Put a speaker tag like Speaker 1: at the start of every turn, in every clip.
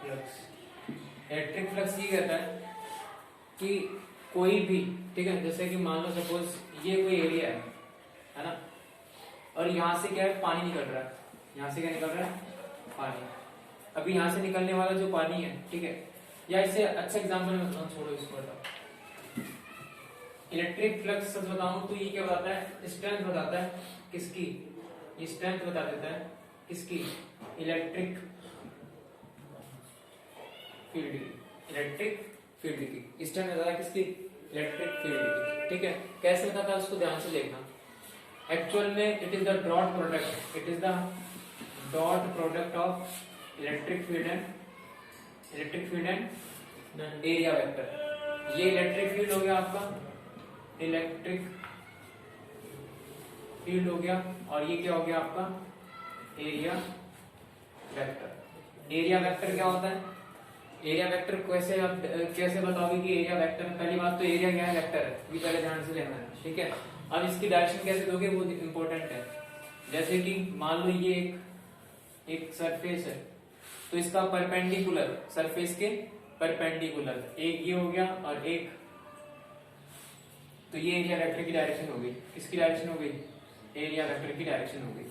Speaker 1: Flux, electric flux ये कहता है कि कोई भी, ठीक है, जैसे कि मान लो सपोज ये कोई एरिया है ना, और यहाँ से क्या है, पानी निकल रहा है, यहाँ से क्या निकल रहा है, पानी। अभी यहाँ से निकलने वाला जो पानी है, ठीक है, या इससे अच्छा एग्जांपल मैं बताऊँ, छोड़ो इसको बताओ। इलेक्ट्रिक फ्लक्स सच बताऊं तो ये क्या बताता है, स्ट्रेंथ बताता है किसकी, ये स्ट्रेंथ बता देता है किसकी, इलेक्ट्रिक फील्ड की, इलेक्ट्रिक फील्ड की स्ट्रेंथ बताता है किसकी, इलेक्ट्रिक फील्ड की, ठीक है। कैसे बताता है उसको ध्यान से देखना। एक्चुअल में it is the dot product, it is the dot product of electric field and area vector. ये इलेक्ट्रिक फील्ड हो गया आपका, इलेक्ट्रिक फील्ड हो गया, और ये क्या हो गया आपका, एरिया वेक्टर। एरिया वेक्टर क्या होता है, एरिया वेक्टर कैसे बताओगे कि एरिया वेक्टर, पहली बात तो एरिया क्या है, वेक्टर है, ये पहले ध्यान से लेना है, ठीक है। अब इसकी डायरेक्शन कैसे दोगे वो इंपॉर्टेंट है। जैसे कि मान लो ये एक सरफेस है, तो इसका परपेंडिकुलर, सरफेस के परपेंडिकुलर एक ये हो गया और एक, तो ये एरिया वेक्टर की डायरेक्शन हो गई, किसकी डायरेक्शन हो गई, एरिया वेक्टर की डायरेक्शन हो गई।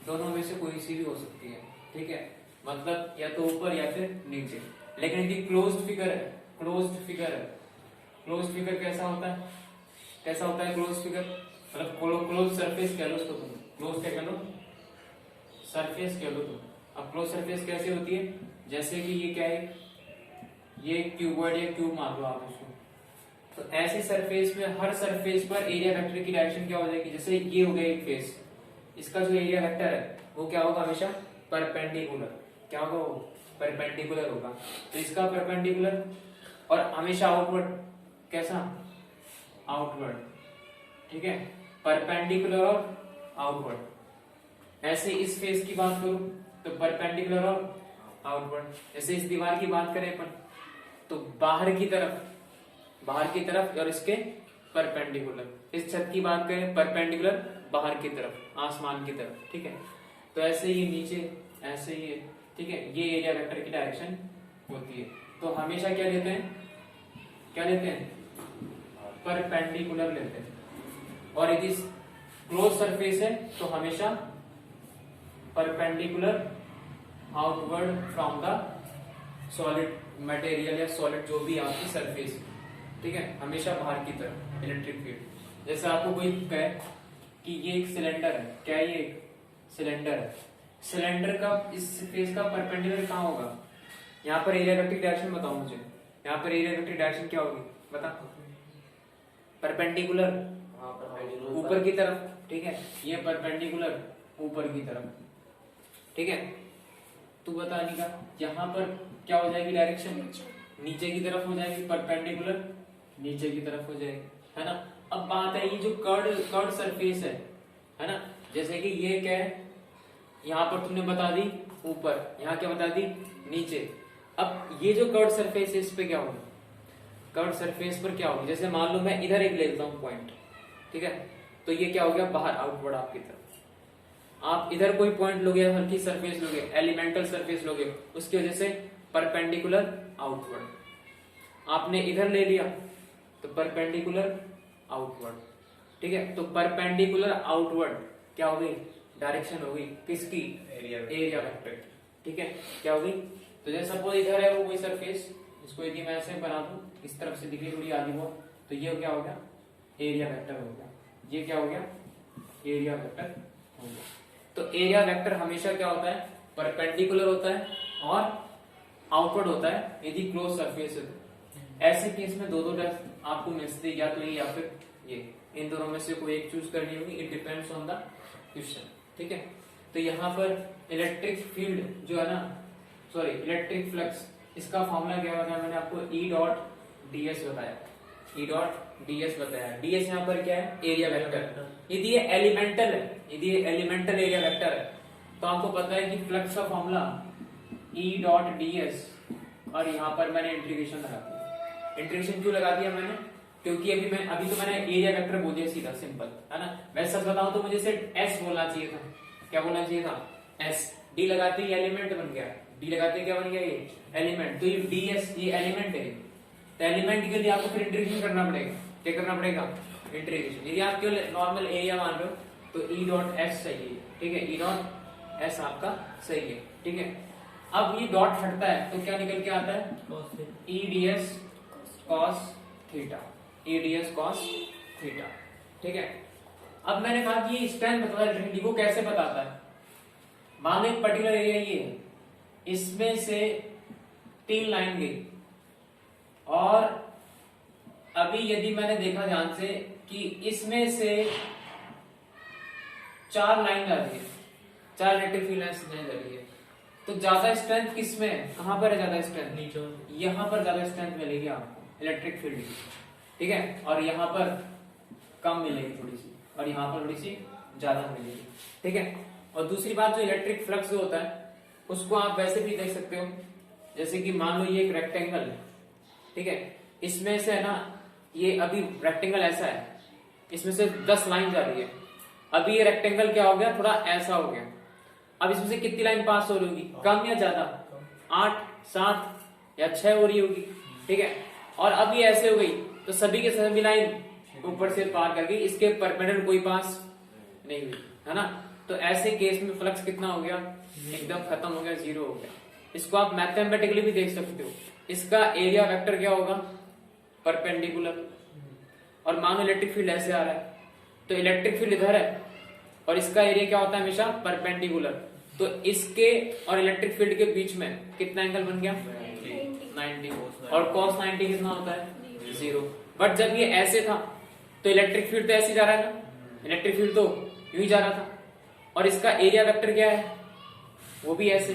Speaker 1: दोनों में से कोई सी भी हो सकती है, ठीक है, मतलब या तो ऊपर या फिर नीचे। लेकिन यदि क्लोज्ड फिगर है, क्लोज्ड फिगर है, क्लोज्ड फिगर कैसा होता है, कैसा होता है क्लोज्ड फिगर, मतलब क्लोज सरफेस कह लो उसको तुम, क्लोज क्या कह लो, सरफेस कह लो तुम। अब क्लोज सरफेस कैसे होती है, जैसे कि ये क्या है, ये क्यूबॉइड या क्यूब मान लो आप इसको, तो ऐसी सरफेस में हर सरफेस पर एरिया वेक्टर की डायरेक्शन क्या हो जाएगी, जैसे ये हो गया एक फेस, इसका जो एरिया वेक्टर है वो क्या होगा, हमेशा परपेंडिकुलर, क्या होगा वो, परपेंडिकुलर होगा। तो इसका परपेंडिकुलर और हमेशा आउटवर्ड, कैसा, आउटवर्ड, ठीक है, परपेंडिकुलर और आउटवर्ड। ऐसे इस फेस की बात करूं तो परपेंडिकुलर और आउटवर्ड। जैसे इस दीवार की बात करें अपन तो बाहर की तरफ और इसके परपेंडिकुलर। इस छत की बात करें परपेंडिकुलर बाहर की तरफ, आसमान की तरफ, ठीक है। तो ऐसे ही नीचे, ऐसे ही, ठीक है, ये एरिया वेक्टर की डायरेक्शन होती है। तो हमेशा क्या लेते हैं, परपेंडिकुलर लेते हैं। और यदि क्लोज सरफेस है तो हमेशा perpendicular outward from the solid material या सॉलिड जो भी आपकी सरफेस, ठीक है, हमेशा बाहर की तरफ इलेक्ट्रिक फील्ड। जैसे आपको कोई कहे कि ये एक सिलेंडर है, क्या ये एक सिलेंडर है, सिलेंडर का इस फेस का परपेंडिकुलर कहाँ होगा, यहाँ पर एरिया वेक्टर की डायरेक्शन बताओ मुझे, यहाँ पर एरिया वेक्टर की डायरेक्शन क्या होगी बता, परपेंडिकुलर ऊपर की तरफ, ठीक है, ये परपेंडिकुलर ऊपर की तरफ, ठीक है। तू बता निका, यहाँ पर क्या हो जाएगी डायरेक्शन, नीचे की तरफ हो जाएगी, परपेंडिकुलर नीचे की तरफ हो जाएगी, है ना। अब बात है ये जो कर्ड सरफेस है ना, जैसे कि ये क्या है, यहाँ पर तुमने बता दी ऊपर, यहाँ क्या बता दी नीचे। अब ये जो कर्ड सरफेस है इस पे क्या होगी, कर्ड सरफेस पर क्या होगी, जैसे मान लो मैं इधर एक ले लेता हूँ पॉइंट, ठीक है, तो ये क्या हो गया बाहर, आउटवर्ड आपकी तरफ। आप इधर कोई पॉइंट लोगे, हल्की सरफेस लोगे, एलिमेंटल सरफेस लोगे, उसकी वजह से परपेंडिकुलर आउटवर्ड। आपने इधर ले लिया तो परपेंडिकुलर आउटवर्ड, ठीक है। तो परपेंडिकुलर आउटवर्ड क्या हो गई, डायरेक्शन हो गई किसकी, एरिया वेक्टर की, ठीक है, क्या हो गई। तो जैसे सपोज इधर है वो कोई सरफेस, इसको यदि मैं ऐसे बना दूं, इस तरफ से दिख रही थोड़ी आगे वो, तो ये क्या हो गया, एरिया वेक्टर हो गया, ये क्या हो गया, एरिया वेक्टर हो गया। तो एरिया वेक्टर हमेशा क्या होता है, परपेंडिकुलर होता है और आउटवर्ड होता है यदि क्लोज सरफेस है। ऐसे केस में दो टेस्ट आपको मिलते, या तो ये या फिर ये, इन दोनों में से कोई एक चूज करनी होगी, it depends on the question, ठीक है। तो यहाँ पर इलेक्ट्रिक फील्ड जो है ना, सॉरी इलेक्ट्रिक फ्लक्स, इसका फॉर्मूला क्या बताया मैंने आपको, ई डॉट ds बताया, ई डॉट ds बताया। ds यहाँ पर क्या है, एरिया वेक्टर। यदि ये एलिमेंटल है, यदि ये एलिमेंटल एरिया वेक्टर है तो आपको पता है कि फ्लक्स का फॉर्मूला ई डॉट ds, और यहाँ पर मैंने इंटीग्रेशन लगा दिया। इंटीग्रेशन क्यों लगा दिया मैंने, क्योंकि अभी तो मैंने एरिया वेक्टर बोल दिया सीधा, सिंपल है ना। वैसे सच बताऊं तो मुझे सिर्फ s बोलना चाहिए था, क्या बोलना चाहिए था, s, d लगाते ही एलिमेंट बन गया, डी लगाते क्या बन गया ये एलिमेंट, तो ये ds ये एलिमेंट है, तो एलिमेंट के लिए आपको फिर इंटीग्रेशन करना पड़ेगा, क्या करना पड़ेगा इंटीग्रेशन। यदि आप केवल नॉर्मल एरिया मान रहे हो तो ई डॉट एस सही है, ठीक है, ई डॉट एस आपका सही है, ठीक है। अब ये डॉट हटता है तो क्या निकल के आता है ई डी एस कॉस थीटा, ई डी एस कॉस थीटा, ठीक है। अब मैंने कहा कि ये स्ट्रेंथ बताता है इलेक्ट्रिसिटी को, कैसे बताता है, मान लो एक पर्टिकुलर एरिया ये है, इसमें से 3 लाइन गई और अभी यदि मैंने देखा ध्यान से कि इसमें से 4 लाइन जा रही है, 4 इलेक्ट्रिक फील्ड लाइंस जा रही है, तो ज्यादा स्ट्रेंथ किसमें है, कहां पर है ज्यादा स्ट्रेंथ, नीचे, यहां पर ज्यादा स्ट्रेंथ मिलेगी आपको इलेक्ट्रिक फील्ड की, ठीक है, और यहां पर कम मिलेगी थोड़ी सी, और यहां पर थोड़ी सी ज्यादा मिलेगी, ठीक है। और दूसरी बात, जो इलेक्ट्रिक फ्लक्स जो होता है उसको आप वैसे भी देख सकते हो, जैसे कि मान लो ये एक रेक्टेंगल है, ठीक है, इसमें से है ना, ये अभी रेक्टेंगल ऐसा है, इसमें से 10 लाइन जा रही है, अभी ये रेक्टेंगल क्या हो गया, थोड़ा ऐसा हो गया, अब इसमें से कितनी लाइन पास हो रही होगी, कम या ज्यादा, 8, 7 या 6 हो रही होगी, ठीक है। और अब ये ऐसे हो गई तो सभी के सभी लाइन ऊपर से पार कर गई, इसके परपेंडिकुलर कोई पास नहीं हुई, है ना। तो ऐसे केस में फ्लक्स कितना हो गया, एकदम खत्म हो गया, 0 हो गया। इसको आप मैथमेटिकली भी देख सकते हो, इसका एरिया वेक्टर क्या होगा, परपेंडिकुलर, और मान लो इलेक्ट्रिक फील्ड ऐसे आ रहा है, तो इलेक्ट्रिक फील्ड इधर है और इसका एरिया क्या होता है हमेशा परपेंडिकुलर, तो इसके और इलेक्ट्रिक फील्ड के बीच में कितना एंगल बन गया 90, और cos 90 कितना होता है 0। बट जब ये ऐसे था तो इलेक्ट्रिक फील्ड तो ऐसे जा रहा है ना, इलेक्ट्रिक फील्ड तो यूं ही जा रहा था, और इसका एरिया वेक्टर क्या है, वो भी ऐसे,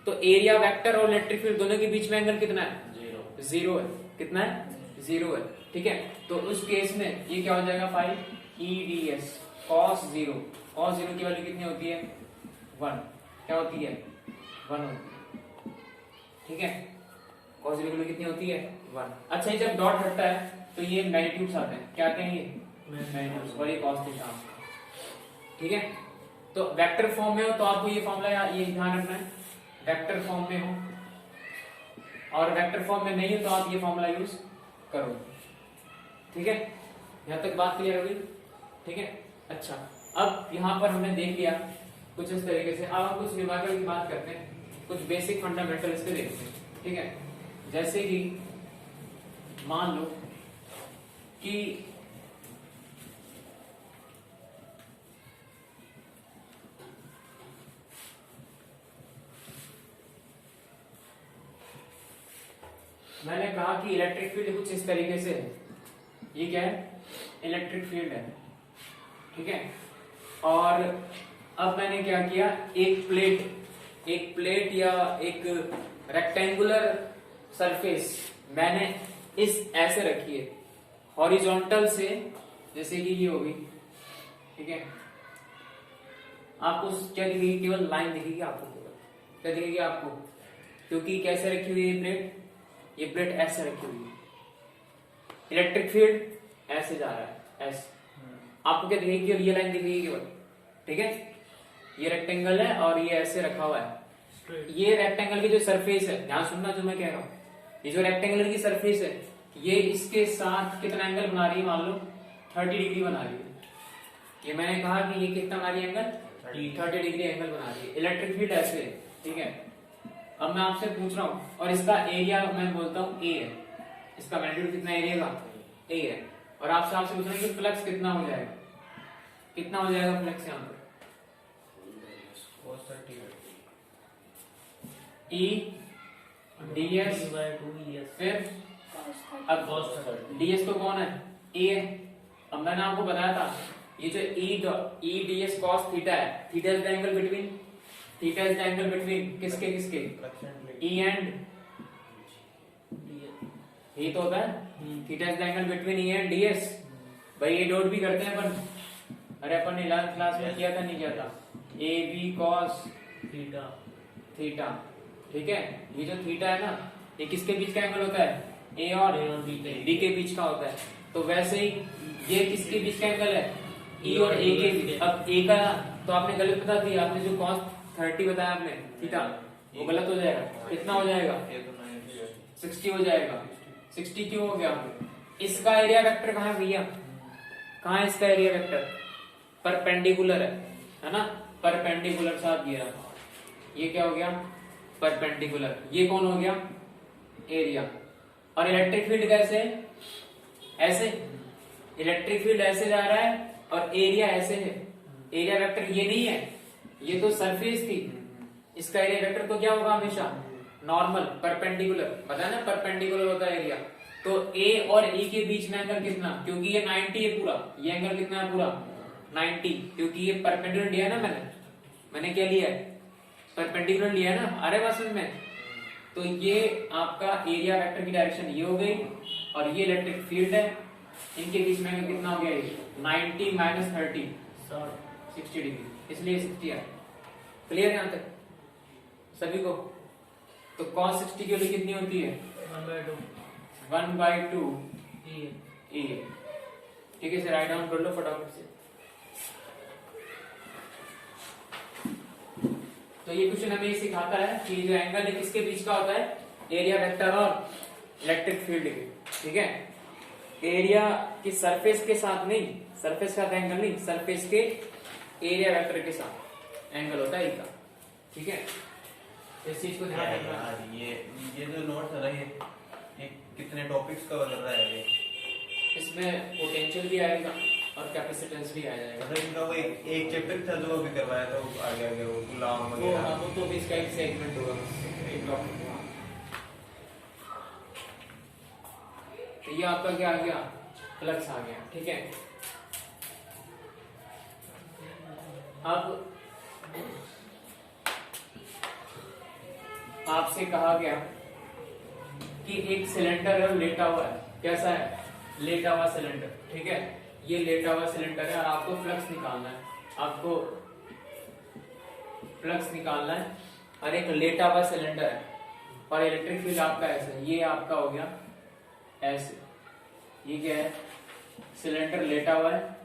Speaker 1: तो एरिया वेक्टर और इलेक्ट्रिक फील्ड दोनों के बीच में एंगल कितना है 0 है, कितना है 0 है, ठीक है। तो उस केस में ये क्या हो जाएगा 5 ई डी एस cos 0, cos 0 की वैल्यू कितनी होती है 1, क्या होती है 1 होती है, ठीक है, cos 0 की वैल्यू कितनी होती है 1। अच्छा, जब डॉट हटता है तो ये मैग्नीट्यूड्स आते हैं, क्या आते हैं ये मैग्नीट्यूड्स, और ये cos थीटा, ठीक है। तो वेक्टर फॉर्म में हो तो आपको ये फॉर्मूला ये ध्यान रखना है, वेक्टर फॉर्म में हो, और वेक्टर फॉर्म में नहीं हो तो आप ये फॉर्मूला यूज करो, ठीक है। यहां तक बात क्लियर हो गई, ठीक है। अच्छा, अब यहां पर हमने देख लिया कुछ इस तरीके से, अब हम कुछ न्यूमेरिकल की बात करते हैं, कुछ बेसिक फंडामेंटल इसके देखते हैं, ठीक है। जैसे कि मान लो कि मैंने कहा कि इलेक्ट्रिक फील्ड कुछ इस तरीके से है, ये क्या है इलेक्ट्रिक फील्ड है, ठीक है। और अब मैंने क्या किया, एक प्लेट या एक रेक्टेंगुलर सरफेस मैंने इस ऐसे रखी है, हॉरिजॉन्टल से, जैसे कि ये होगी, ठीक है। आपको क्या दिखेगी, केवल लाइन दिखेगी आपको, केवल क्या दिखेगी आपको, क्योंकि कैसे रखी हुई है प्लेट, ये प्लेट ऐसे रखी हुई है, इलेक्ट्रिक फील्ड ऐसे जा रहा है, ऐसे, आपको क्या दिखेगी, ये लाइन दिखेगी केवल, ठीक है। ये रेक्टेंगल है और ये ऐसे रखा हुआ है, ये रेक्टेंगल की जो सरफेस है, ध्यान सुनना जो मैं कह रहा हूं, ये जो रेक्टेंगल की सरफेस है ये इसके साथ कितना एंगल बना रही है, मान लो 30 डिग्री बना रही है, ये मैंने कहा कि ये कितना बना रही है एंगल 30 डिग्री एंगल बना रही है, इलेक्ट्रिक फील्ड ऐसे, ठीक है। अब मैं आपसे पूछ रहा हूं, और इसका एरिया मैं बोलता हूं ए है, इसका मैग्नीट्यूड कितना एरिया का ए है, और आपसे पूछ रहा हूं कि फ्लक्स कितना हो जाएगा, कितना हो जाएगा फ्लक्स यहाँ पर ई डी एस, फिर अब डी एस तो कौन है ए है। अब मैंने आपको बताया था ये जो E D S cos theta है, theta is the angle between, theta is the angle between किसके किसके, ई एंड ये तो होता है, theta is the angle between E and D S. भाई ये डॉट भी करते हैं अपन, अरे अपन ने 11th क्लास में किया था, नहीं किया था, A B cos theta, theta, ठीक है। ये जो थीटा है ना, ये किसके बीच का एंगल होता है, ए और बी के बीच का होता है, तो वैसे ही ये किसके बीच का एंगल है, ई और ए के बीच। अब ए का तो आपने गलत बता दिया, आपने जो cos 30 बताया आपने थीटा, वो गलत हो जाएगा। कितना हो जाएगा?
Speaker 2: ये तो 90 है।
Speaker 1: 60 हो जाएगा। 60 क्यों हो गया? इसका एरिया वेक्टर कहाँ है भैया? कहाँ है इसका एरिया वेक्टर? परपेंडिकुलर है ना, परपेंडिकुलर साथ ये रहा। ये क्या हो गया? परपेंडिकुलर। ये कौन हो गया? एरिया। और इलेक्ट्रिक फील्ड कैसे है? ऐसे। इलेक्ट्रिक फील्ड ऐसे जा रहा है और एरिया ऐसे है। एरिया वेक्टर ये नहीं है, ये तो सरफेस थी। इसका एरिया वेक्टर तो क्या होगा हमेशा? Normal, perpendicular. पता है ना, परपेंडिकुलर होता है एरिया। तो ए और ई के बीच में एंगल कितना? क्योंकि ये 90 है पूरा, ये एंगल कितना है पूरा? 90, क्योंकि ये परपेंडिकुलर लिया है ना मैंने क्या लिया है? परपेंडिकुलर लिया है ना। अरे बात समझ में? तो ये आपका एरिया वेक्टर की डायरेक्शन ये हो गई, और ये इलेक्ट्रिक फील्ड है। इनके बीच में एंगल कितना हो गया? ये 90 माइनस 30, 60 डिग्री, इसलिए 60 है। क्लियर है यहां तक सभी को? तो cos 60 की वैल्यू कितनी होती है? 1/2 E। ठीक है, राइट डाउन कर लो फटाफट से। तो ये क्वेश्चन हमें ये सिखाता है कि जो एंगल है किसके बीच का होता है? एरिया वेक्टर और इलेक्ट्रिक फील्ड के। ठीक है, एरिया की सरफेस के साथ नहीं, सरफेस का एंगल नहीं, सरफेस के एरिया वेक्टर के साथ एंगल होता है इसका। ठीक है, इस चीज को ध्यान रखना।
Speaker 2: यार ये जो नोट्स है ना, ये कितने टॉपिक्स कवर कर रहा है ये?
Speaker 1: इसमें पोटेंशियल भी आएगा और कैपेसिटेंस भी आ जाएगा।
Speaker 2: मतलब इनका वो एक चैप्टर था जो अभी करवाया था, वो आगे आगे वो गुलाम
Speaker 1: वो
Speaker 2: वगैरह।
Speaker 1: वो तो भी इसका एक सेगमेंट होगा, एक टॉपिक। तो ये आपका क्या आ गया? फ्लक्स आ गया। ठीक है, अब आपसे कहा गया कि एक सिलेंडर है, लेटा हुआ है। कैसा है? लेटा हुआ सिलेंडर। ठीक है, ये लेटा हुआ सिलेंडर है और आपको फ्लक्स निकालना है। आपको फ्लक्स निकालना है और एक लेटा हुआ सिलेंडर है और इलेक्ट्रिक फील्ड आपका ऐसे, ये आपका हो गया ऐसे। ये क्या है? सिलेंडर लेटा हुआ है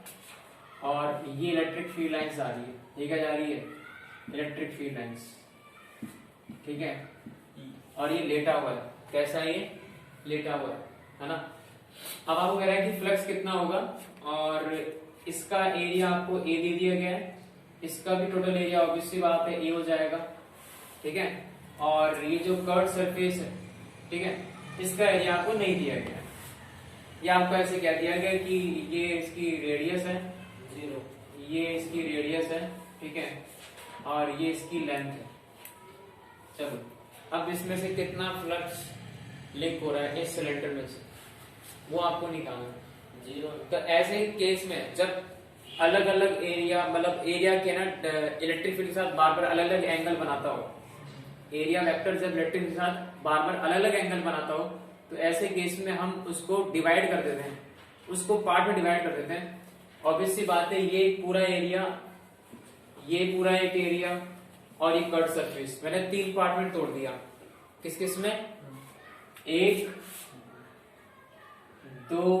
Speaker 1: और ये इलेक्ट्रिक फील्ड लाइंस आ रही है। ये क्या जा रही है? Electric field lines. ठीक है, और ये लेटा हुआ है। कैसा है? ये लेटा हुआ है ना। अब आपको कह रहा है कि फ्लक्स कितना होगा, और इसका एरिया आपको ए दे दिया गया है। इसका भी टोटल एरिया ऑब्वियस सी बात है ए हो जाएगा। ठीक है, और ये जो कर्व सरफेस है, ठीक है, इसका एरिया आपको नहीं दिया गया है। ये आपको ऐसे कह दिया गया कि ये इसकी रेडियस है 0, ये इसकी रेडियस है। ठीक है, और ये इसकी लेंथ है। चलो, अब इसमें से कितना फ्लक्स लीक हो रहा है इस सिलेंडर में से, वो आपको निकालना है। 0। तो ऐसे केस में जब अलग अलग एरिया, मतलब एरिया के ना इलेक्ट्रिक फील्ड के साथ बार बार अलग अलग एंगल बनाता हो, एरिया वेक्टर जब इलेक्ट्रिक के साथ बार बार अलग अलग एंगल बनाता हो, तो ऐसे केस में हम उसको डिवाइड कर देते हैं, उसको पार्ट में डिवाइड कर देते हैं। ऑब्वियस सी बात है, ये पूरा एरिया, ये पूरा एक एरिया और ये कर्व सरफेस मैंने 3 पार्ट में तोड़ दिया। किस किस में? 1, 2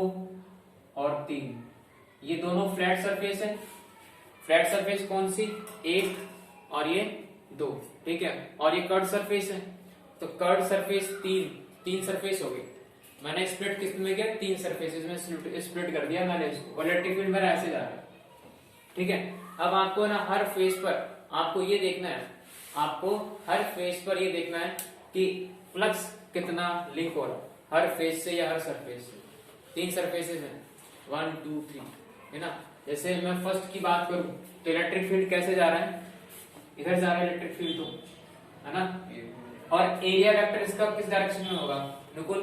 Speaker 1: और 3। ये दोनों फ्लैट सरफेस है। फ्लैट सरफेस कौन सी? 1 और ये 2। ठीक है, और ये कर्व सरफेस है। तो कर्व सरफेस 3 सरफेस हो गई। मैंने स्प्लिट किस में किया? 3 सरफेसेस में स्प्लिट कर दिया मैंने इसको, और इलेक्ट्रिक फील्ड मेरा ऐसे जा रहा है। ठीक है, अब आपको ना हर फेस पर आपको ये देखना है, आपको हर फेस पर ये देखना है कि फ्लक्स कितना लिंक हो रहा है, हर फेस से या हर सरफेस से। 3 सरफेसेस हैं, 1 2 3, है ना। जैसे मैं फर्स्ट की बात करूं तो इलेक्ट्रिक फील्ड कैसे जा रहा है? इधर जा रहा है इलेक्ट्रिक फील्ड, तो है ना। और एरिया वेक्टर इसका किस डायरेक्शन में होगा? नुकुल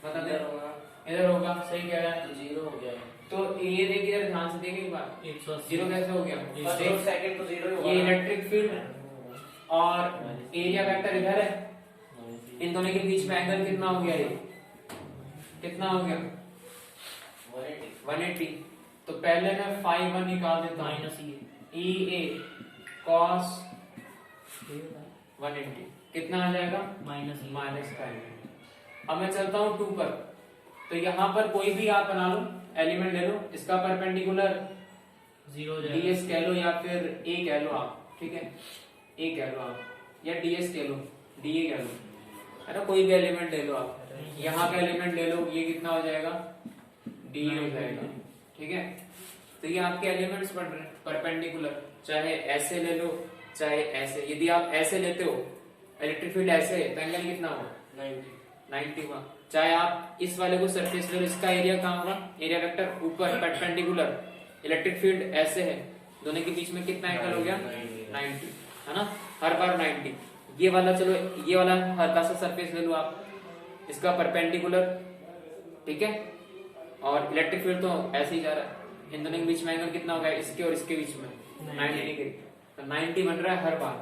Speaker 1: बता दे। इधर होगा, सही कह रहा है। 0 हो गया है। तो ये देखिए, इधर ध्यान से देखिए एक बार, 0 कैसे हो गया?
Speaker 2: सेकंड तो 0 होगा।
Speaker 1: ये इलेक्ट्रिक फील्ड और एरिया वेक्टर इधर है, इन दोनों के बीच में एंगल कितना हो गया? ये कितना हो गया? 180। तो पहले मैं फाई 1 निकाल देता हूं, ई ए कॉस 180 कितना आ जाएगा? माइनस का। अब मैं चलता हूं 2 पर, तो यहां पर कोई भी आप बना लो, एलिमेंट ले लो, इसका परपेंडिकुलर 0 ds कह लो या फिर a कह लो आप। ठीक है, a कह लो आप। या ds कह लो, da कह लो, है ना, कोई भी एलिमेंट ले लो आप, यहाँ का एलिमेंट ले लो, ये कितना हो जाएगा, d हो जाएगा, ठीक है। तो ये आपके एलिमेंट्स पढ़ रहे हैं परपेंडिकुलर, चाहे ऐसे ले लो चाहे ऐसे। यदि आप ऐसे लेते हो इलेक्ट्रिक फील्ड ऐसे, तो एंगल कितना होगा, 90 हुआ। चाहे आप इस वाले को सरफेस ले लो, इसका एरिया कहाँ होगा, एरिया वेक्टर ऊपर परपेंडिकुलर, इलेक्ट्रिक फील्ड ऐसे है, दोनों के बीच में कितना एंगल हो गया, 90, है ना, हर बार 90। ये वाला चलो, ये वाला हल्का सा सरफेस ले लो आप, इसका परपेंडिकुलर, ठीक है, और इलेक्ट्रिक फील्ड तो ऐसे ही जा रहा है, इन दोनों के बीच में एंगल कितना हो गया, इसके और इसके बीच में 90 डिग्री, तो 90 बन रहा है हर बार।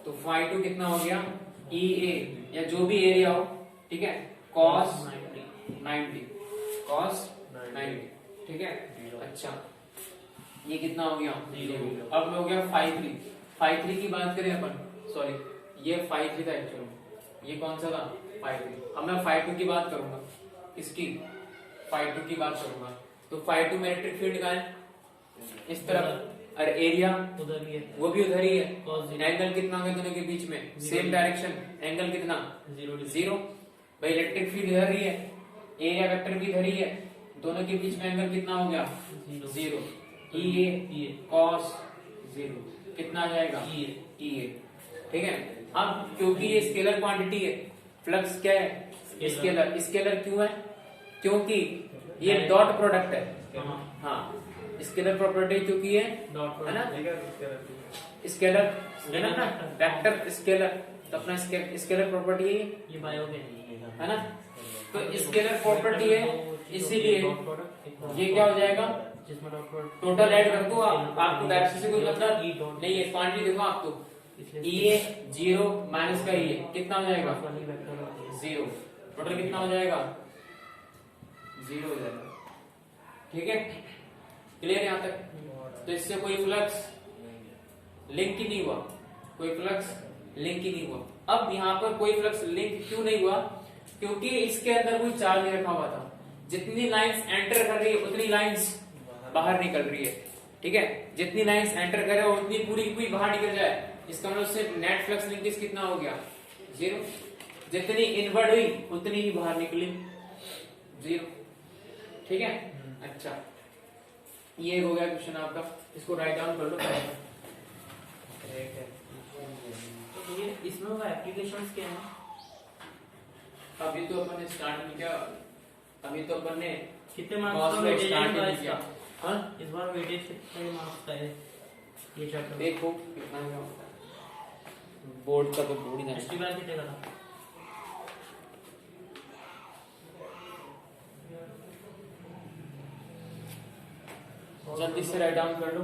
Speaker 1: तो φ2 कितना हो गया, EA या जो भी एरिया हो, ठीक है, cos 90, cos 90, ठीक है। अच्छा, ये कितना हो गया, अब हो गया φ3 की बात करें अपन, सॉरी ये φ3 था एक्चुअली, ये कौन सा था, φ3। अब मैं φ2 की बात करूंगा, इसकी φ2 की बात करूंगा, तो φ2 में इलेक्ट्रिक फील्ड का है इस तरफ, और एरिया
Speaker 3: उधर ही है,
Speaker 1: वो भी उधर ही है।
Speaker 3: cos 0,
Speaker 1: एंगल कितना हो गया दोनों के बीच में, सेम डायरेक्शन, एंगल कितना, 0। भाई इलेक्ट्रिक फील्ड इधर ही है, एरिया वेक्टर भी इधर ही है, दोनों के बीच में एंगल कितना हो गया, 0। EA cos 0 कितना आ जाएगा, EA, ठीक है। अब क्योंकि ये स्केलर क्वांटिटी है, फ्लक्स क्या है, स्केलर। स्केलर क्यों है, क्योंकि ये डॉट प्रोडक्ट है, हाँ, स्केलर प्रॉपर्टी क्योंकि ये है ना, स्केलर है ना, वेक्टर स्केलर, तो अपना स्केलर प्रॉपर्टी है
Speaker 3: ये बायो के
Speaker 1: है ना, तो स्केलर प्रॉपर्टी है, इसीलिए ये क्या हो जाएगा,
Speaker 3: जिसमें डॉट प्रोडक्ट
Speaker 1: टोटल ऐड कर दो आप, आपको डायरेक्शन से कोई मतलब नहीं है, क्वांटिटी देखो आप, तो EA 0 माइनस का EA कितना हो जाएगा, 0, टोटल कितना हो जाएगा, 0 हो जाएगा, ठीक है, क्लियर यहाँ तक। तो इससे कोई फ्लक्स लिंक ही नहीं हुआ, कोई फ्लक्स लिंक ही नहीं हुआ। अब यहाँ पर कोई फ्लक्स लिंक क्यों नहीं हुआ, क्योंकि इसके अंदर कोई चार्ज नहीं रखा हुआ था, जितनी लाइंस एंटर कर रही है उतनी लाइंस बाहर निकल रही है, ठीक है, जितनी लाइंस एंटर करे उतनी पूरी पूरी बाहर निकल जाए, इसका मतलब उससे नेट फ्लक्स लिंकेज कितना हो गया, 0। जितनी इनवर्ड हुई उतनी ही बाहर निकली, 0, ठीक है। अच्छा, ये हो गया क्वेश्चन आपका, इसको राइट डाउन कर लो।
Speaker 3: तो ये इसमें वो एप्लीकेशंस क्या हैं,
Speaker 1: अभी तो अपन ने स्टार्ट नहीं किया, अभी तो अपन ने
Speaker 3: कितने मार्क्स का वेटेज
Speaker 1: स्टार्ट
Speaker 3: है
Speaker 1: नहीं किया।
Speaker 3: इसका,
Speaker 1: हाँ,
Speaker 3: इस बार वेटेज कितने मार्क्स का है ये चैप्टर,
Speaker 1: देखो कितना है बोर्ड का, तो बोर्ड ही
Speaker 3: पिछली बार कितने का था,
Speaker 1: जल्दी से राइट डाउन कर लो।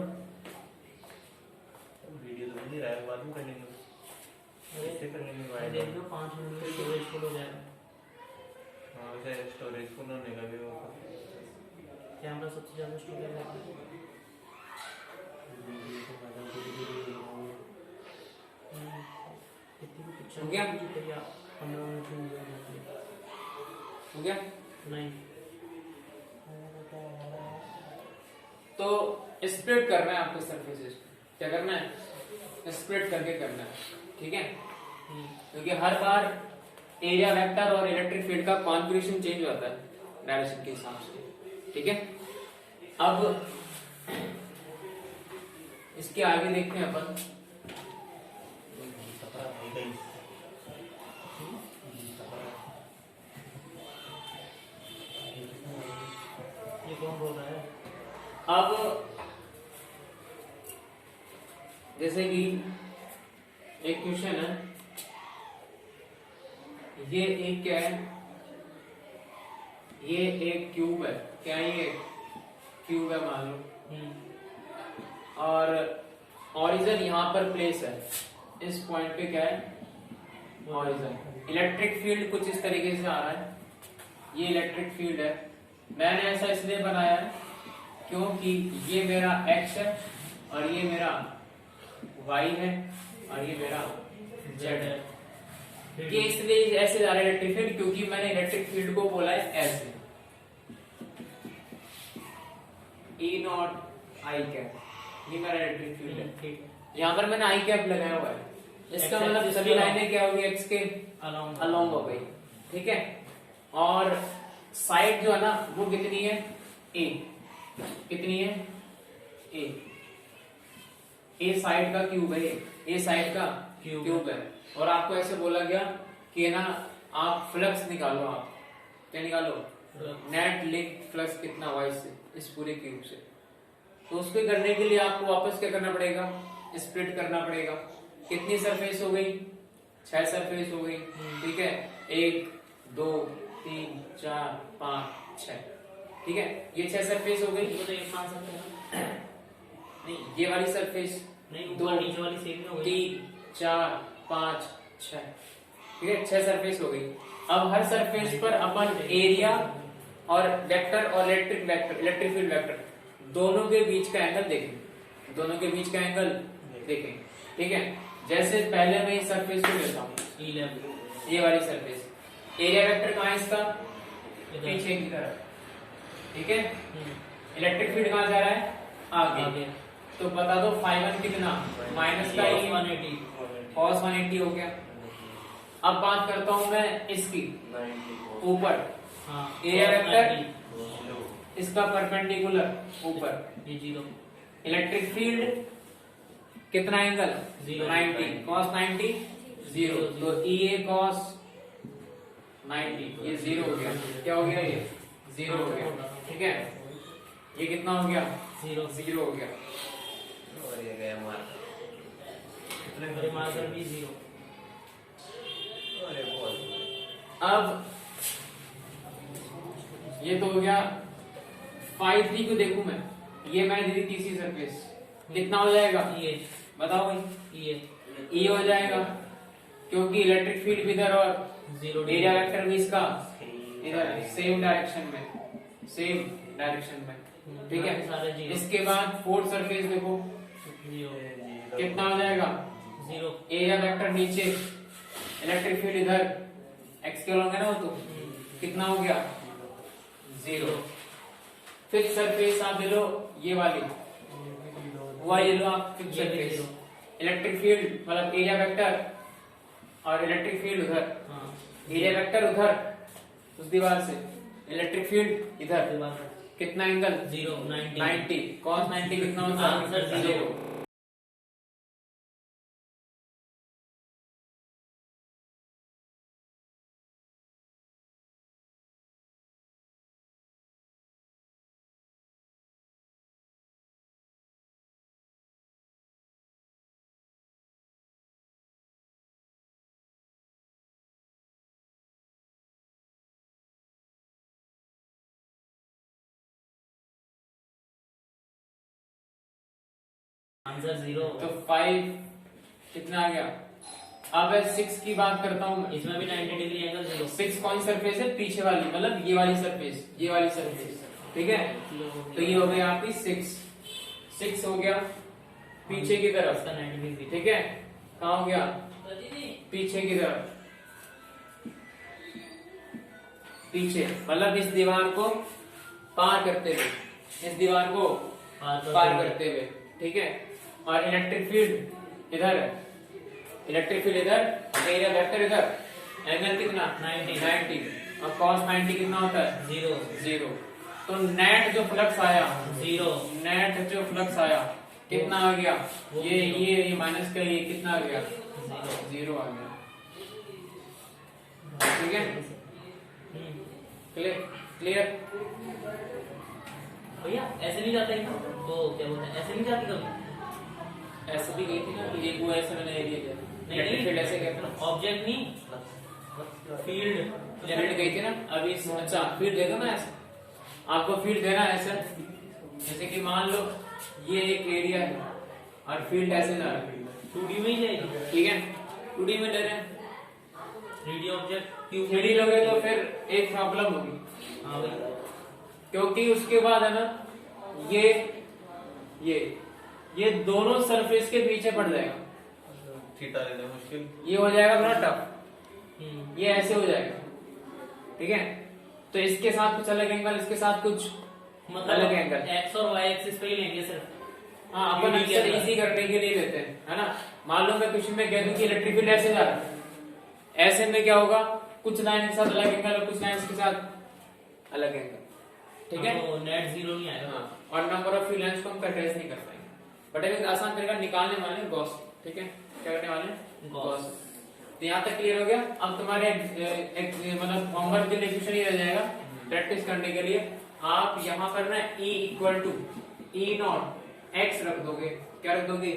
Speaker 2: वीडियो तो नहीं रहा है, बाद में कर लेंगे, ऐसे कर लेंगे,
Speaker 3: अरे देख लो 5 मिनट में स्टोरेज फुल हो जाएगा,
Speaker 2: हाँ वैसे स्टोरेज फुल होने का भी होगा,
Speaker 3: कैमरा सबसे ज्यादा स्टोरेज है,
Speaker 1: हो गया?
Speaker 3: 15 मिनट में
Speaker 1: हो गया,
Speaker 3: नहीं,
Speaker 1: तो स्प्लिट करना है आपको सरफेसेस, क्या करना है, स्प्लिट करके करना है, ठीक है, क्योंकि हर बार एरिया वेक्टर और इलेक्ट्रिक फील्ड का कॉन्फिगरेशन चेंज होता है डायरेक्शन के हिसाब से, ठीक है। अब इसके आगे देखते हैं अपन,
Speaker 3: ये कौन बोल रहा है,
Speaker 1: अब जैसे कि एक क्वेश्चन है, ये एक क्या है, ये एक क्यूब है, क्या ये क्यूब है मान लो, और ऑरिजिन यहाँ पर प्लेस है, इस पॉइंट पे क्या है ऑरिजिन। इलेक्ट्रिक फील्ड कुछ इस तरीके से आ रहा है, ये इलेक्ट्रिक फील्ड है, मैंने ऐसा इसलिए बनाया है क्योंकि ये मेरा x है और ये मेरा y है और ये मेरा z है। ये इसलिए ऐसे जा रहा है इलेक्ट्रिक फील्ड, क्योंकि मैंने इलेक्ट्रिक फील्ड को बोला है ऐसे, E नॉट आई कैप, ये मेरा इलेक्ट्रिक फील्ड है। यहाँ पर मैंने आई कैप लगाया हुआ है, इसका मतलब सभी लाइनें क्या होगी, एक्स के अलोंग हो गई, ठीक है। और साइड जो है ना वो कितनी है, ए, कितनी है, ए साइड का क्यूब है, ए साइड का क्यूब है। और आपको ऐसे बोला गया कि ना आप फ्लक्स निकालो, आप क्या निकालो, नेट लिंक फ्लक्स कितना हुआ इससे, इस पूरे क्यूब से। तो उसको करने के लिए आपको वापस क्या करना पड़ेगा, स्प्लिट करना पड़ेगा। कितनी सरफेस हो गई, 6 सरफेस हो गई, ठीक है। 1 2 3 4 5 6, ठीक है। ये 6 सरफेस हो गई।
Speaker 3: तो ये 5 सकते हैं
Speaker 1: नहीं, ये वाली सरफेस
Speaker 3: नहीं,
Speaker 1: 2
Speaker 3: नीचे वाली सेम में हो गई।
Speaker 1: 3 4 5 6, ठीक है। 6 सरफेस हो गई। अब हर सरफेस पर अपन एरिया और वेक्टर और इलेक्ट्रिक फील्ड वेक्टर दोनों के बीच का एंगल देखें, दोनों के बीच का एंगल देखें, ठीक है। जैसे पहले मैं इस सरफेस को लेता हूँ, ये वाली सरफेस, एरिया वेक्टर कहाँ है इसका, पीछे की तरफ, ठीक है। इलेक्ट्रिक फील्ड कहाँ जा रहा है, आगे। तो बता दो φ1 कितना, माइनस का cos 180 हो गया। अब बात करता हूं मैं इसकी, ऊपर एरिया वेक्टर इसका परपेंडिकुलर ऊपर, इलेक्ट्रिक फील्ड कितना एंगल, 90, cos 90 0, तो EA cos 90 ये 0 हो गया। क्या हो गया, ये 0 हो गया, ठीक है। ये कितना हो गया, 0 हो गया।
Speaker 2: और ये गया मार्क,
Speaker 3: मार्कर भी 0।
Speaker 2: अरे बहुत।
Speaker 1: अब ये तो हो गया। 5D को देखूं मैं, ये मैंने दी थी तीसरी सरफेस, कितना हो जाएगा, बताओ भाई, E हो जाएगा, क्योंकि इलेक्ट्रिक फील्ड भी इधर और एरिया वेक्टर भी इसका इधर सेम डायरेक्शन में, ठीक है। इसके बाद फोर्थ सरफेस देखो, कितना हो जाएगा,
Speaker 3: 0,
Speaker 1: एरिया वेक्टर नीचे, इलेक्ट्रिक फील्ड इधर, एक्स के लॉन्ग है ना वो, तो कितना हो गया, 0। फिफ्थ सरफेस आप ले लो, ये वाली हुआ, ये लो आप फिफ्थ सरफेस, इलेक्ट्रिक फील्ड मतलब एरिया वेक्टर और इलेक्ट्रिक फील्ड उधर, एरिया वेक्टर उधर उस दीवार से, इलेक्ट्रिक फील्ड इधर, कितना एंगल,
Speaker 3: 0,
Speaker 1: 90, cos 90 कितना होता है,
Speaker 3: आंसर 0। आंसर 0।
Speaker 1: तो 5 कितना आ गया। अब 6 की बात करता हूँ मैं,
Speaker 3: इसमें भी 90 डिग्री एंगल 0।
Speaker 1: 6 कौन सी सरफेस है, पीछे वाली, मतलब ये वाली सरफेस, ठीक है। तो ये हो गया आपकी 6 हो गया पीछे की तरफ,
Speaker 3: इसका 90 डिग्री,
Speaker 1: ठीक है। कहाँ हो गया, पीछे की तरफ, पीछे मतलब इस दीवार को पार करते हुए, इस दीवार को पार करते हुए, ठीक है। और इलेक्ट्रिक फील्ड इधर है, इलेक्ट्रिक फील्ड इधर, एरिया वेक्टर इधर, एंगल कितना, 90, और cos 90 कितना होता है, 0। तो नेट जो फ्लक्स आया, 0, नेट जो फ्लक्स आया कितना आ गया, ये माइनस का ये कितना आ गया, 0 आ गया, ठीक है। क्लियर
Speaker 3: भैया ऐसे नहीं जाता है ना, तो क्या बोलते हैं, ऐसे नहीं जाती कभी,
Speaker 1: ऐसे भी गई थी ना, ये वो ऐसे मैंने एरिया किया,
Speaker 3: नहीं
Speaker 1: फील्ड ऐसे कहते हैं,
Speaker 3: ऑब्जेक्ट नहीं,
Speaker 1: फील्ड गई थी ना अभी। अच्छा फील्ड दे दो ना ऐसे, आपको फील्ड देना है ऐसे, जैसे कि मान लो ये एक एरिया है और फील्ड ऐसे जा रहा है,
Speaker 3: 2D में ही जाएगी,
Speaker 1: ठीक है। 2D में ले रहे हैं,
Speaker 3: 3D ऑब्जेक्ट
Speaker 1: 3D लोगे तो फिर एक प्रॉब्लम होगी,
Speaker 3: हाँ भाई,
Speaker 1: क्योंकि उसके बाद है ना ये दोनों सरफेस के पीछे पड़ जाएगा,
Speaker 2: थीटा लेना मुश्किल,
Speaker 1: ये हो जाएगा थोड़ा टफ, ये ऐसे हो जाएगा, ठीक है। तो इसके साथ कुछ अलग एंगल, इसके साथ कुछ
Speaker 3: मतलब
Speaker 1: अलग एंगल,
Speaker 3: एक्स और वाई एक्सिस पे ही लेंगे सिर्फ,
Speaker 1: हाँ अपन
Speaker 3: ED
Speaker 1: अक्सर
Speaker 3: क्या
Speaker 1: इजी करने के लिए लेते हैं, है ना। मान लो मैं क्वेश्चन में कह दूं कि इलेक्ट्रिक फील्ड ऐसे जा रहा है, ऐसे में क्या होगा, कुछ लाइन के साथ अलग एंगल और कुछ लाइंस के साथ अलग एंगल, ठीक है।
Speaker 3: तो नेट जीरो नहीं आएगा।
Speaker 1: हाँ, और नंबर ऑफ फ्री लाइंस को हम ट्रेस नहीं कर पाएंगे, बट एक आसान तरीका निकालने वाले हैं गॉस, ठीक है। क्या करने वाले हैं, गॉस। तो यहाँ तक क्लियर हो गया। अब तुम्हारे मतलब होमवर्क के लिए क्वेश्चन ही रह जाएगा प्रैक्टिस करने के लिए। आप यहाँ पर ना E equal to E naught X रख दोगे, क्या रख दोगे,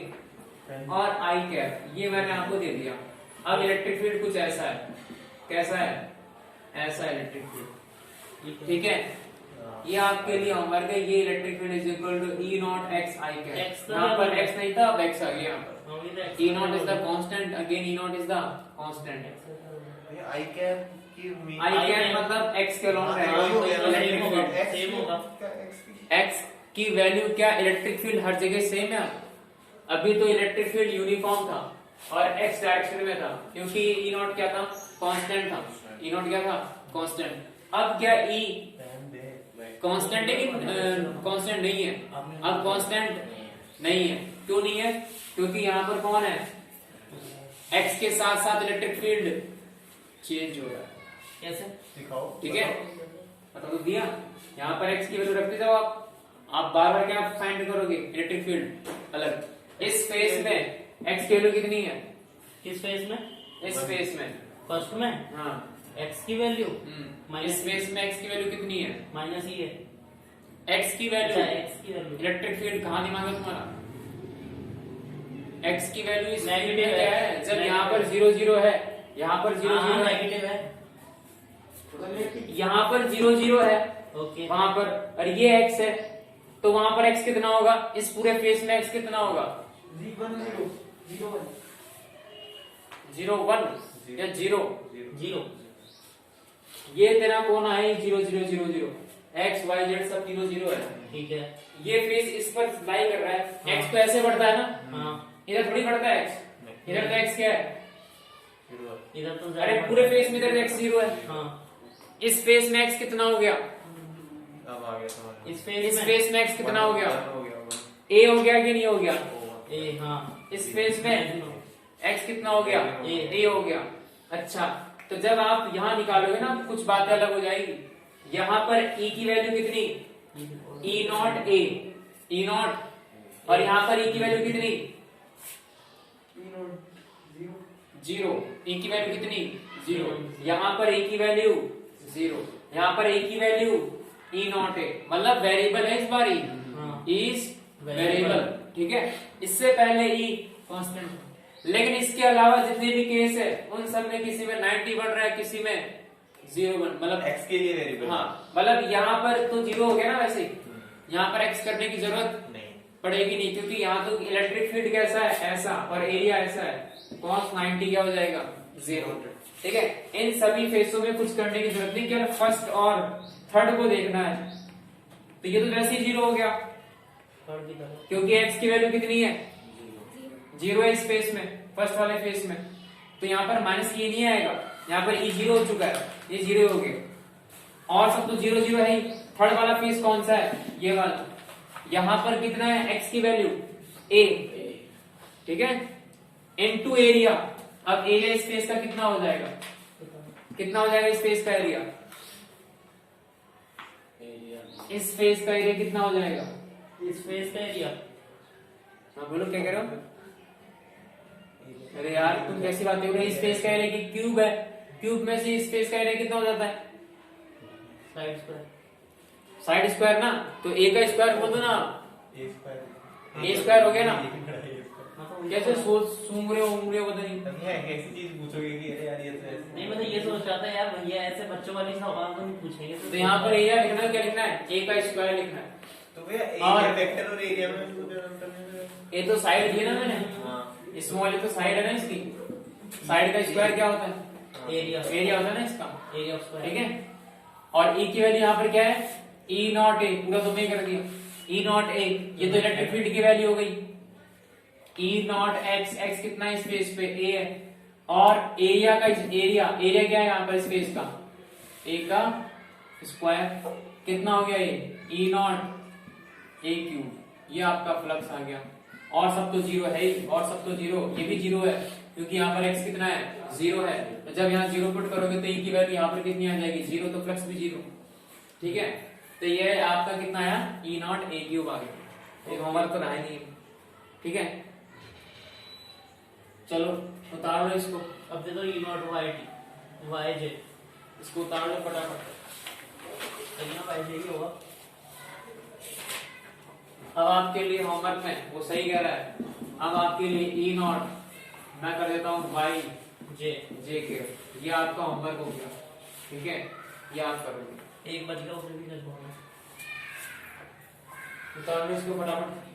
Speaker 1: और आई कैप, ये मैंने आपको दे दिया। अब इलेक्ट्रिक फील्ड कुछ ऐसा है, कैसा है, ऐसा इलेक्ट्रिक फील्ड, ठीक है। ये आपके लिए होमवर्क है। ये electric field is equal to E naught X I cap. यहाँ पर एक्स नहीं था, अब एक्स आ गया यहाँ पर। E naught is the constant, again E naught is the constant.
Speaker 2: I cap की
Speaker 1: आई कैप मतलब एक्स के अलोंग रहेगा इलेक्ट्रिक फील्ड।
Speaker 3: सेम होगा।
Speaker 1: एक्स की वैल्यू क्या, इलेक्ट्रिक फील्ड हर जगह सेम है। अभी तो इलेक्ट्रिक फील्ड यूनिफॉर्म था और एक्स डायरेक्शन में था, क्योंकि ई नॉट क्या था, कांस्टेंट था। ई नॉट क्या था, कांस्टेंट। अब क्या ई कांस्टेंट है कि कांस्टेंट नहीं है, अब कांस्टेंट नहीं है। क्यों नहीं है, क्योंकि यहाँ पर कौन है, एक्स के साथ साथ इलेक्ट्रिक फील्ड चेंज हो रहा है।
Speaker 3: कैसे
Speaker 2: दिखाओ,
Speaker 1: ठीक है, बता तो दिया। यहाँ पर एक्स की वैल्यू रखते जाओ आप बार बार क्या फाइंड करोगे, इलेक्ट्रिक फील्ड अलग। इस फेस में एक्स की वैल्यू कितनी है,
Speaker 3: किस फेज में,
Speaker 1: इस फेस में,
Speaker 3: फर्स्ट में
Speaker 1: हाँ
Speaker 3: एक्स की वैल्यू
Speaker 1: इस फेस में एक्स की वैल्यू कितनी है,
Speaker 3: माइनस ई है।
Speaker 1: एक्स की वैल्यू,
Speaker 3: एक्स की वैल्यू
Speaker 1: इलेक्ट्रिक फील्ड कहाँ दिमाग है तुम्हारा, एक्स की वैल्यू इस फील्ड में
Speaker 3: नेगेटिव
Speaker 1: क्या है, जब यहाँ पर 0 0 है, यहाँ पर 0 0 है,
Speaker 3: नेगेटिव है।
Speaker 1: यहाँ पर 0 0 है,
Speaker 3: ओके
Speaker 1: वहां पर, और ये एक्स है, तो वहां पर एक्स कितना होगा, इस पूरे फेस में एक्स कितना होगा, 0 1 या 0
Speaker 3: जीरो।
Speaker 1: ये तेरा कौन है, 0 0 0 0, एक्स वाई जेड सब तीनों 0 है।
Speaker 3: ठीक है।
Speaker 1: ये फेस इस पर लाई कर रहा है, एक्स तो ऐसे बढ़ता है ना,
Speaker 3: हाँ
Speaker 1: इधर थोड़ी बढ़ता है एक्स, इधर तो एक्स क्या है,
Speaker 3: इधर तो
Speaker 1: अरे पूरे फेस में इधर एक्स 0 है।
Speaker 3: हाँ
Speaker 1: इस फेस में एक्स कितना हो गया,
Speaker 2: अब आ गया समझ।
Speaker 3: इस
Speaker 1: इस फेस में एक्स कितना हो गया,
Speaker 2: हो गया होगा।
Speaker 1: ए हो गया कि नहीं हो गया,
Speaker 3: ए हाँ
Speaker 1: इस फेस में एक्स कितना हो गया, ए हो गया। अच्छा, तो जब आप यहाँ निकालोगे ना कुछ बातें अलग हो जाएगी। यहाँ पर ई की वैल्यू कितनी, ई नॉट ए, ई नॉट, और यहाँ पर ई की वैल्यू कितनी, 0, ई की वैल्यू कितनी, 0, यहाँ पर ए की वैल्यू 0, यहाँ पर ए की वैल्यू ई नॉट ए, मतलब वेरिएबल है इस बार ई, इज वेरिएबल, ठीक है। इससे पहले ई कांस्टेंट, लेकिन इसके अलावा जितने भी केस है उन सब में किसी में 90 बन रहा है, किसी में 0 बन, मतलब
Speaker 2: एक्स के लिए वेरिएबल,
Speaker 1: हाँ, मतलब यहाँ पर तो 0 हो गया ना, वैसे यहाँ पर एक्स करने की जरूरत
Speaker 2: नहीं
Speaker 1: पड़ेगी नहीं, क्योंकि यहाँ तो इलेक्ट्रिक फील्ड कैसा है, ऐसा, और एरिया ऐसा है, cos 90 क्या हो जाएगा, 0, ठीक है। इन सभी फेसों में कुछ करने की जरूरत नहीं, केवल फर्स्ट और थर्ड को देखना है। तो ये तो वैसे ही 0 हो गया, क्योंकि एक्स की वैल्यू कितनी है, 0 है इस फेस में, फर्स्ट वाले फेस में, तो यहाँ पर माइनस ये नहीं आएगा, यहाँ पर ई 0 हो चुका है, ये 0 हो गया, और सब तो 0 0 है ही। थर्ड वाला फेस कौन सा है, ये वाला, यहाँ पर कितना है एक्स की वैल्यू, ए, ठीक है, इनटू एरिया। अब एरिया इस फेस का कितना हो जाएगा, कितना हो जाएगा इस फेस का एरिया, इस फेस का एरिया कितना हो जाएगा,
Speaker 3: इस फेस का एरिया,
Speaker 1: हाँ बोलो क्या कह रहे हो, अरे यार तुम कैसी बातें हो रही, इस फेस का एरिया की क्यूब है, क्यूब में से इस फेस का एरिया कितना हो जाता है,
Speaker 3: साइड स्क्वायर,
Speaker 1: साइड स्क्वायर ना, तो ए का स्क्वायर बोल दो ना,
Speaker 2: ए
Speaker 1: स्क्वायर हो गया ना।
Speaker 3: मतलब
Speaker 1: कैसे सोच सूंघ रहे हो, उंग रहे हो, पता नहीं।
Speaker 2: ऐसी चीज पूछोगे कि अरे यार ये तो ऐसे
Speaker 3: नहीं मतलब ये सोच रहा था यार भैया ऐसे बच्चों वाली सवाल तो नहीं पूछेंगे
Speaker 1: तो यहाँ पर एरिया लिखना है, क्या लिखना है, ए का स्क्वायर लिखना है।
Speaker 2: तो भैया
Speaker 1: और-
Speaker 2: एरिया वेक्टर और एरिया में कुछ अंतर नहीं है।
Speaker 1: ये तो साइड थी ना मैंने,
Speaker 2: हाँ
Speaker 1: स्मॉल तो साइड है ना इसकी, साइड का स्क्वायर क्या होता है,
Speaker 3: एरिया,
Speaker 1: एरिया होता है ना इसका,
Speaker 3: एरिया ऑफ स्क्वायर,
Speaker 1: ठीक है। और ई की वैल्यू यहाँ पर क्या है, ई नॉट ए, पूरा तुमने कर दिया, ई नॉट ए, ये तो इलेक्ट्रिक फील्ड की वैल्यू हो गई। ई नॉट एक्स, एक्स कितना है स्पेस पे, ए है, और एरिया का एरिया, एरिया क्या है यहाँ पर स्पेस का, ए का स्क्वायर, कितना हो गया ये, ई नॉट ए क्यूब, ये आपका फ्लक्स आ गया, और सब तो जीरो है ही, और सब तो जीरो, ये भी जीरो है क्योंकि यहाँ पर x कितना है, जीरो है। तो जब यहाँ जीरो पुट करोगे तो e की वैल्यू यहाँ पर कितनी आ जाएगी, जीरो, तो फ्लक्स भी जीरो। ठीक है, तो ये आपका कितना आया, E नॉट a क्यूब आ गया। एक होमवर्क तो रहा ही नहीं। ठीक है, चलो उतार लो इसको,
Speaker 3: अब दे दो ई नॉट वाई जे,
Speaker 1: इसको उतार लो फटाफट।
Speaker 3: यहाँ वाई जे ही होगा।
Speaker 1: अब आपके लिए होमवर्क में वो सही कह रहा है, अब आपके लिए ई नॉट मैं कर देता हूँ वाई
Speaker 3: जे
Speaker 1: के, ये आपका होमवर्क हो गया। ठीक है, ये आप करोगे।
Speaker 3: एक बज गया, उसे भी कर दूंगा।
Speaker 1: उतार लो इसको फटाफट।